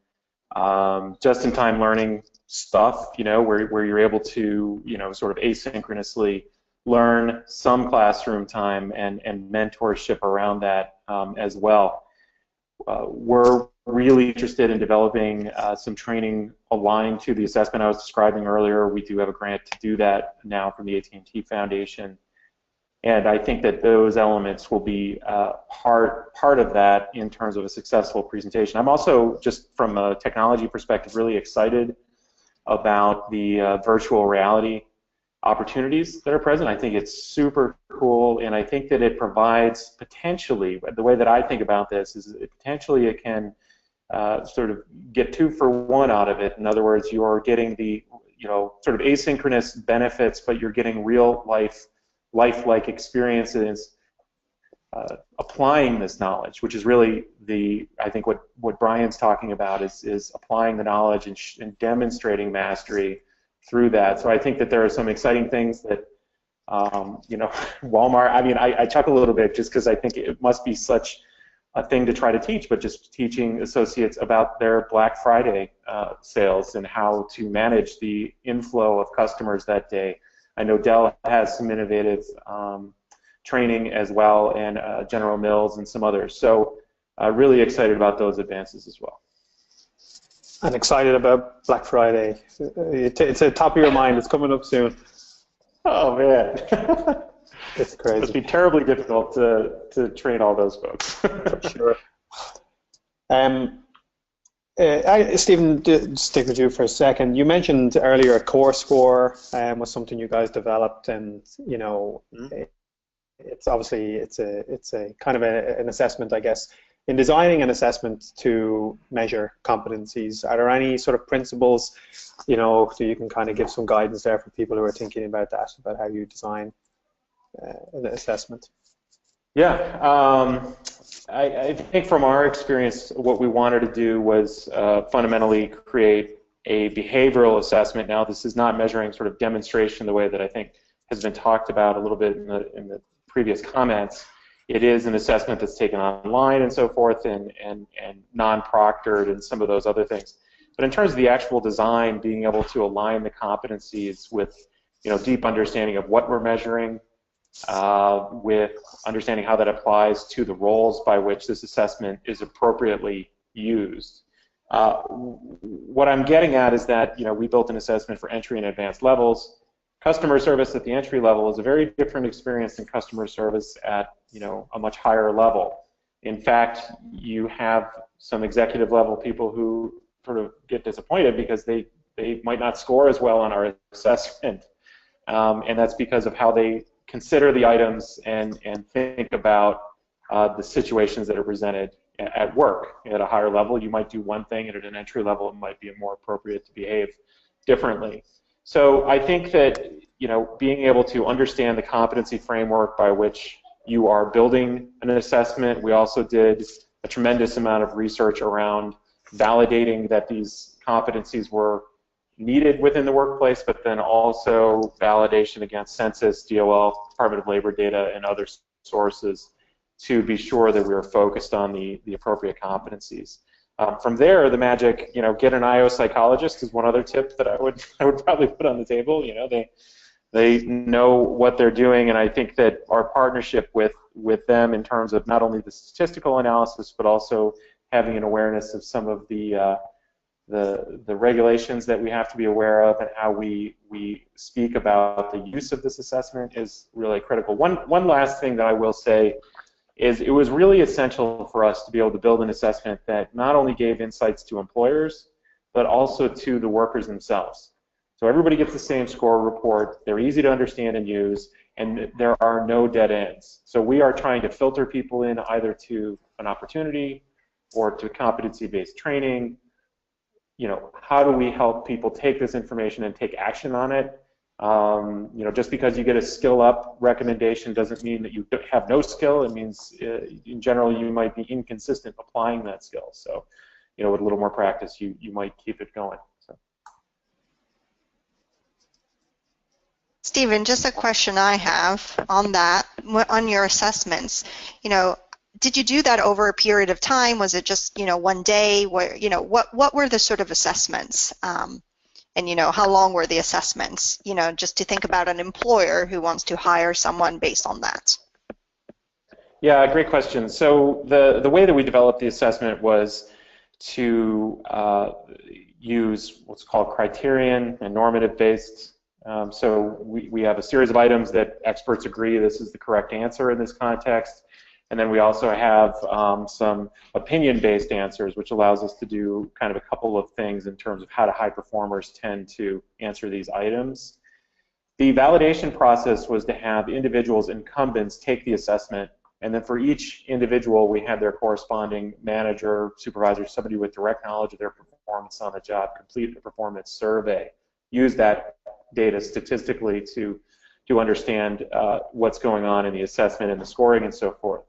just-in-time learning stuff, where you're able to, sort of asynchronously learn some classroom time and mentorship around that as well. We're really interested in developing some training aligned to the assessment I was describing earlier. We do have a grant to do that now from the AT&T Foundation. And I think that those elements will be part of that in terms of a successful presentation. I'm also, just from a technology perspective, really excited about the virtual reality opportunities that are present. I think it's super cool, and I think that it provides potentially, the way that I think about this is potentially it can sort of get 2 for 1 out of it. In other words, you are getting the sort of asynchronous benefits, but you're getting real lifelike experiences applying this knowledge, which is really I think what Brian's talking about is applying the knowledge and demonstrating mastery through that. So I think that there are some exciting things that Walmart, I chuckle a little bit just because I think it must be such a thing to try to teach, but just teaching associates about their Black Friday sales and how to manage the inflow of customers that day. I know Dell has some innovative training as well, and General Mills and some others. So really excited about those advances as well. And excited about Black Friday. It's at the top of your mind. It's coming up soon. Oh, man. It's crazy. It must be terribly difficult to train all those folks. For sure. Stephen, stick with you for a second. You mentioned earlier a core score was something you guys developed, and you know, it's obviously it's a kind of an assessment, I guess. In designing an assessment to measure competencies, are there any sort of principles, you know, so you can kind of give some guidance there for people who are thinking about that, about how you design an assessment? Yeah, I think from our experience, what we wanted to do was fundamentally create a behavioral assessment. Now, this is not measuring sort of demonstration the way that I think has been talked about a little bit in the previous comments. It is an assessment that's taken online and so forth, and non-proctored and some of those other things. But in terms of the actual design, being able to align the competencies with, you know, deep understanding of what we're measuring, with understanding how that applies to the roles by which this assessment is appropriately used. What I'm getting at is that, you know, we built an assessment for entry and advanced levels. Customer service at the entry level is a very different experience than customer service at, you know, a much higher level. In fact, you have some executive level people who sort of get disappointed because they might not score as well on our assessment, and that's because of how they consider the items and think about the situations that are presented at work. At a higher level, you might do one thing, and at an entry level, it might be more appropriate to behave differently. So I think that, you know, being able to understand the competency framework by which you are building an assessment. We also did a tremendous amount of research around validating that these competencies were needed within the workplace, but then also validation against census, DOL, Department of Labor data, and other sources to be sure that we are focused on the appropriate competencies. From there, the magic, you know, get an IO psychologist is one other tip that I would probably put on the table. You know, they know what they're doing, and I think that our partnership with them in terms of not only the statistical analysis, but also having an awareness of some of the regulations that we have to be aware of and how we speak about the use of this assessment is really critical. One last thing that I will say is it was really essential for us to be able to build an assessment that not only gave insights to employers, but also to the workers themselves. So everybody gets the same score report, they're easy to understand and use, and there are no dead ends. So we are trying to filter people in either to an opportunity or to competency-based training. You know, how do we help people take this information and take action on it? You know, just because you get a skill up recommendation doesn't mean that you have no skill. It means, in general, you might be inconsistent applying that skill. So, you know, with a little more practice, you might keep it going. So. Stephen, just a question I have on that, on your assessments. You know, did you do that over a period of time? Was it just, you know, one day? Where, you know, what were the sort of assessments? And, you know, how long were the assessments? You know, just to think about an employer who wants to hire someone based on that. Yeah, great question. So the way that we developed the assessment was to use what's called criterion and normative based. So we have a series of items that experts agree this is the correct answer in this context. And then we also have some opinion-based answers, which allows us to do kind of a couple of things in terms of how high performers tend to answer these items. The validation process was to have individuals, incumbents, take the assessment, and then for each individual, we had their corresponding manager, supervisor, somebody with direct knowledge of their performance on the job, complete a performance survey, use that data statistically to understand what's going on in the assessment and the scoring and so forth.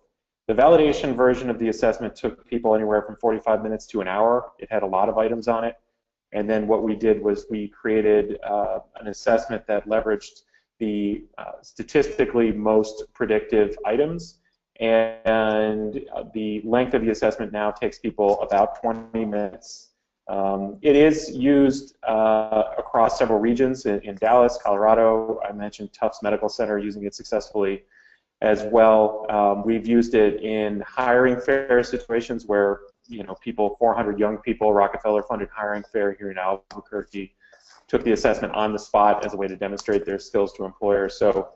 The validation version of the assessment took people anywhere from 45 minutes to an hour. It had a lot of items on it. And then what we did was we created an assessment that leveraged the statistically most predictive items. And the length of the assessment now takes people about 20 minutes. It is used across several regions in Dallas, Colorado. I mentioned Tufts Medical Center using it successfully. as well. We've used it in hiring fair situations where, you know, 400 young people, Rockefeller-funded hiring fair here in Albuquerque, took the assessment on the spot as a way to demonstrate their skills to employers. So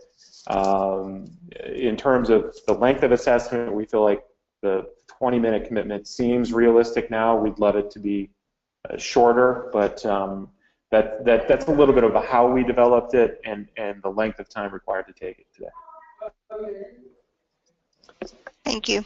in terms of the length of assessment, we feel like the 20-minute commitment seems realistic now. We'd love it to be shorter, but that's a little bit of how we developed it and the length of time required to take it today. Thank you.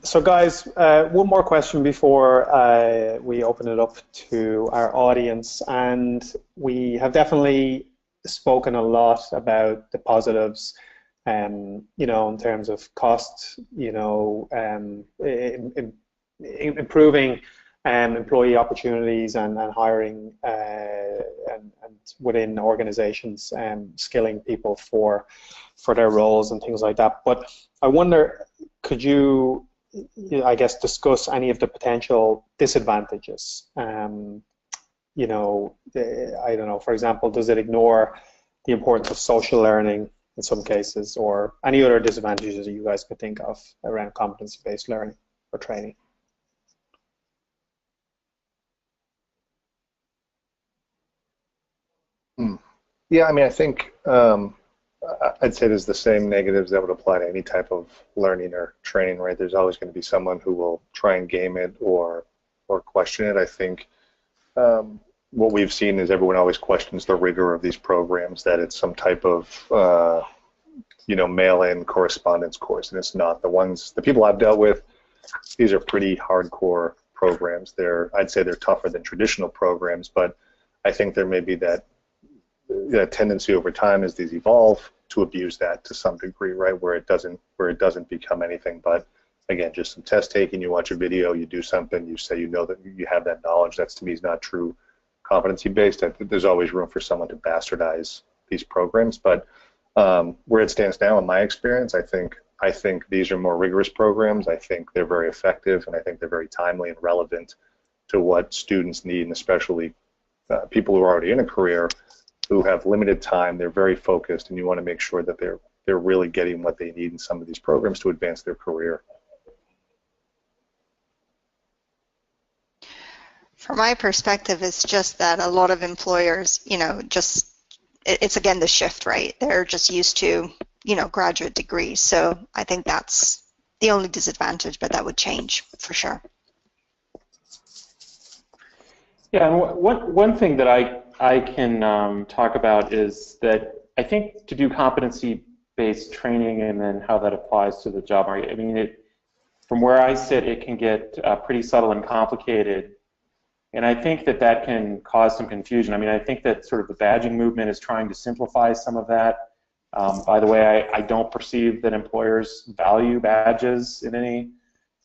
So guys, one more question before we open it up to our audience, and we have definitely spoken a lot about the positives, you know, in terms of cost, you know, improving employee opportunities and hiring and within organizations, skilling people for their roles and things like that. But I wonder, could you, I guess, discuss any of the potential disadvantages? You know, I don't know, for example, does it ignore the importance of social learning in some cases, or any other disadvantages that you guys could think of around competency-based learning or training? Yeah, I mean, I think I'd say there's the same negatives that would apply to any type of learning or training, right? There's always going to be someone who will try and game it or question it. I think what we've seen is everyone always questions the rigor of these programs, that it's some type of you know, mail-in correspondence course, and it's not. The people I've dealt with, these are pretty hardcore programs. I'd say they're tougher than traditional programs, but I think there may be that tendency over time as these evolve to abuse that to some degree, right? Where it doesn't become anything but, again, just some test taking. You watch a video, you do something, you say you know that you have that knowledge. That's, to me, is not true competency based. I think there's always room for someone to bastardize these programs, but where it stands now, in my experience, I think these are more rigorous programs. I think they're very effective, and I think they're very timely and relevant to what students need, and especially people who are already in a career who have limited time. They're very focused, and you want to make sure that they're really getting what they need in some of these programs to advance their career. From my perspective, it's just that a lot of employers, you know, it's again the shift, right? They're just used to, you know, graduate degrees. So I think that's the only disadvantage, but that would change for sure. Yeah, and one thing that I can talk about is that I think to do competency-based training and then how that applies to the job market, I mean, from where I sit, it can get pretty subtle and complicated, and I think that can cause some confusion. I mean, I think that sort of the badging movement is trying to simplify some of that. By the way, I don't perceive that employers value badges in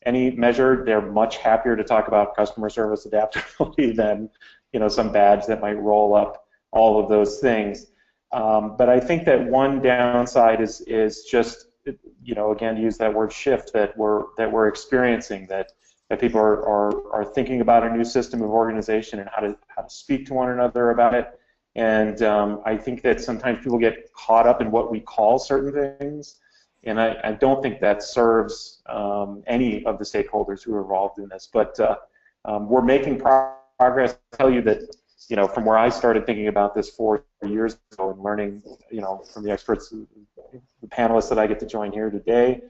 any measure. They're much happier to talk about customer service adaptability than, you know, some badge that might roll up all of those things. But I think that one downside is just, you know, again, to use that word shift that we're experiencing, that people are thinking about a new system of organization and how to speak to one another about it. And I think that sometimes people get caught up in what we call certain things, and I don't think that serves any of the stakeholders who are involved in this. But we're making progress. I'll tell you that, you know, from where I started thinking about this 4 years ago and learning, you know, from the experts, the panelists that I get to join here today,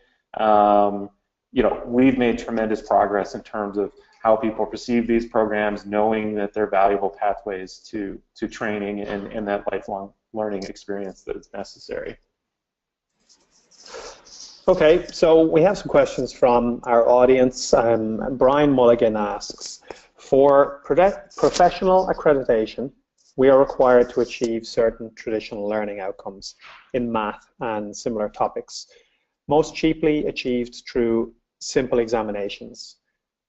you know, we've made tremendous progress in terms of how people perceive these programs, knowing that they're valuable pathways to training and that lifelong learning experience that is necessary. Okay, so we have some questions from our audience. Brian Mulligan asks, for professional accreditation, we are required to achieve certain traditional learning outcomes in math and similar topics, most cheaply achieved through simple examinations.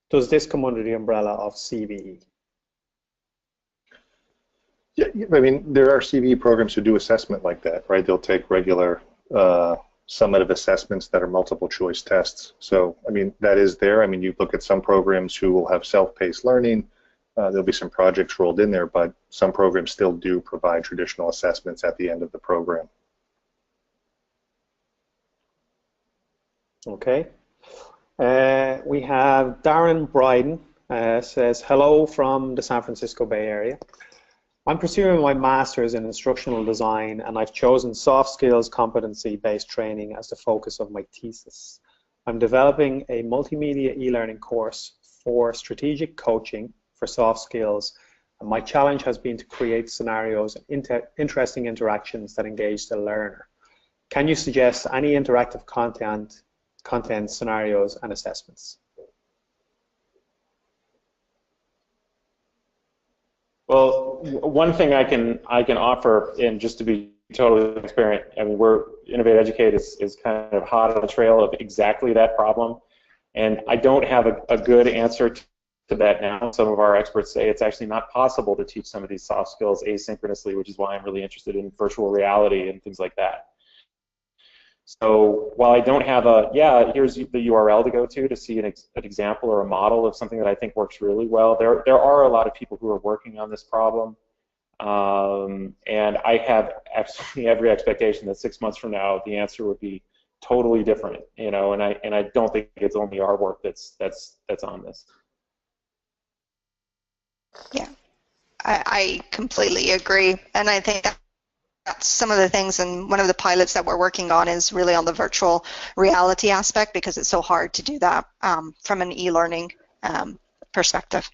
Does this come under the umbrella of CBE? Yeah, I mean, there are CBE programs who do assessment like that, right? They'll take regular summative assessments that are multiple choice tests. So, I mean, that is there. I mean, you look at some programs who will have self-paced learning. There'll be some projects rolled in there, but some programs still do provide traditional assessments at the end of the program. Okay. We have Darren Bryden says, hello from the San Francisco Bay Area. I'm pursuing my master's in instructional design, and I've chosen soft skills competency-based training as the focus of my thesis. I'm developing a multimedia e-learning course for strategic coaching for soft skills, and my challenge has been to create scenarios and interesting interactions that engage the learner. Can you suggest any interactive content scenarios and assessments? Well, one thing I can offer, and just to be totally transparent, I mean, Innovate Educate is kind of hot on the trail of exactly that problem, and I don't have a good answer to that now. Some of our experts say it's actually not possible to teach some of these soft skills asynchronously, which is why I'm really interested in virtual reality and things like that. So while I don't have here's the URL to go to see an example or a model of something that I think works really well, there are a lot of people who are working on this problem, and I have absolutely every expectation that 6 months from now the answer would be totally different, you know, and I don't think it's only our work that's on this. Yeah, I completely agree, and I think that's some of the things, and one of the pilots that we're working on is really on the virtual reality aspect, because it's so hard to do that from an e-learning perspective.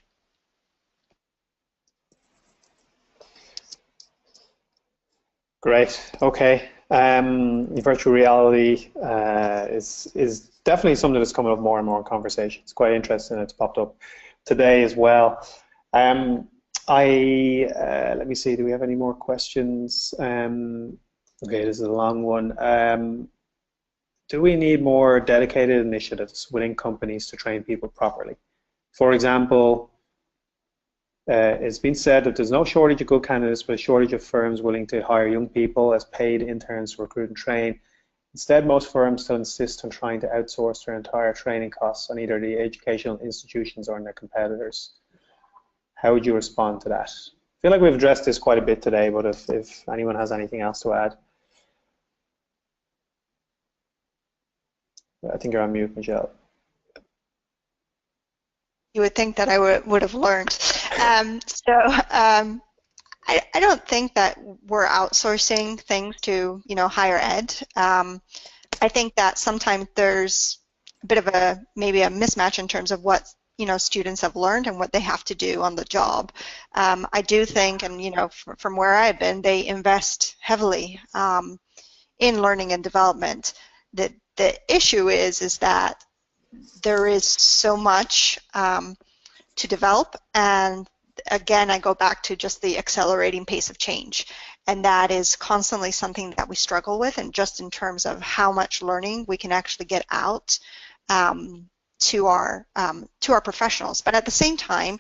Great. Okay. Virtual reality is definitely something that's coming up more and more in conversation. It's quite interesting. It's popped up today as well. Let me see, do we have any more questions? Okay, this is a long one. Do we need more dedicated initiatives within companies to train people properly? For example, it's been said that there's no shortage of good candidates, but a shortage of firms willing to hire young people as paid interns to recruit and train. Instead, most firms still insist on trying to outsource their entire training costs on either the educational institutions or on their competitors. How would you respond to that? I feel like we've addressed this quite a bit today, but if anyone has anything else to add. I think you're on mute, Michelle. You would think that I would have learned. I don't think that we're outsourcing things to, you know, higher ed. I think that sometimes there's a bit of maybe a mismatch in terms of what, you know, students have learned and what they have to do on the job. I do think, and you know, from where I've been, they invest heavily in learning and development. The issue is that there is so much to develop, and again, I go back to just the accelerating pace of change, and that is constantly something that we struggle with, and just in terms of how much learning we can actually get out to our professionals. But at the same time,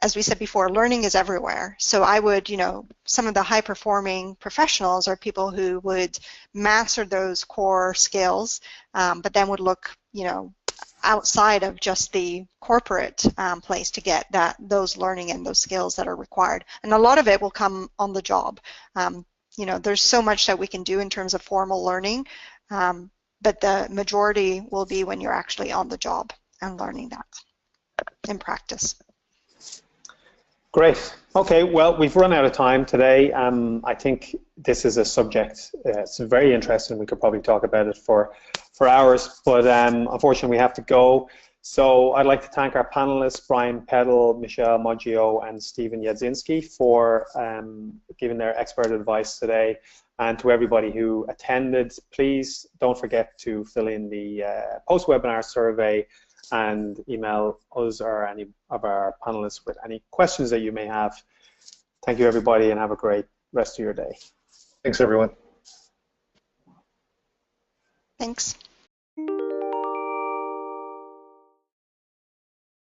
as we said before, learning is everywhere. So I would, you know, some of the high-performing professionals are people who would master those core skills, but then would look, you know, outside of just the corporate place to get those learning and those skills that are required. And a lot of it will come on the job. You know, there's so much that we can do in terms of formal learning, but the majority will be when you're actually on the job and learning that in practice. Great. Okay, well, we've run out of time today. I think this is a subject, it's very interesting. We could probably talk about it for hours, but unfortunately we have to go. So I'd like to thank our panelists, Brian Peddle, Michelle Moggio, and Stephen Yadzinski for giving their expert advice today. And to everybody who attended, please don't forget to fill in the post-webinar survey and email us or any of our panelists with any questions that you may have. Thank you, everybody, and have a great rest of your day. Thanks, everyone. Thanks.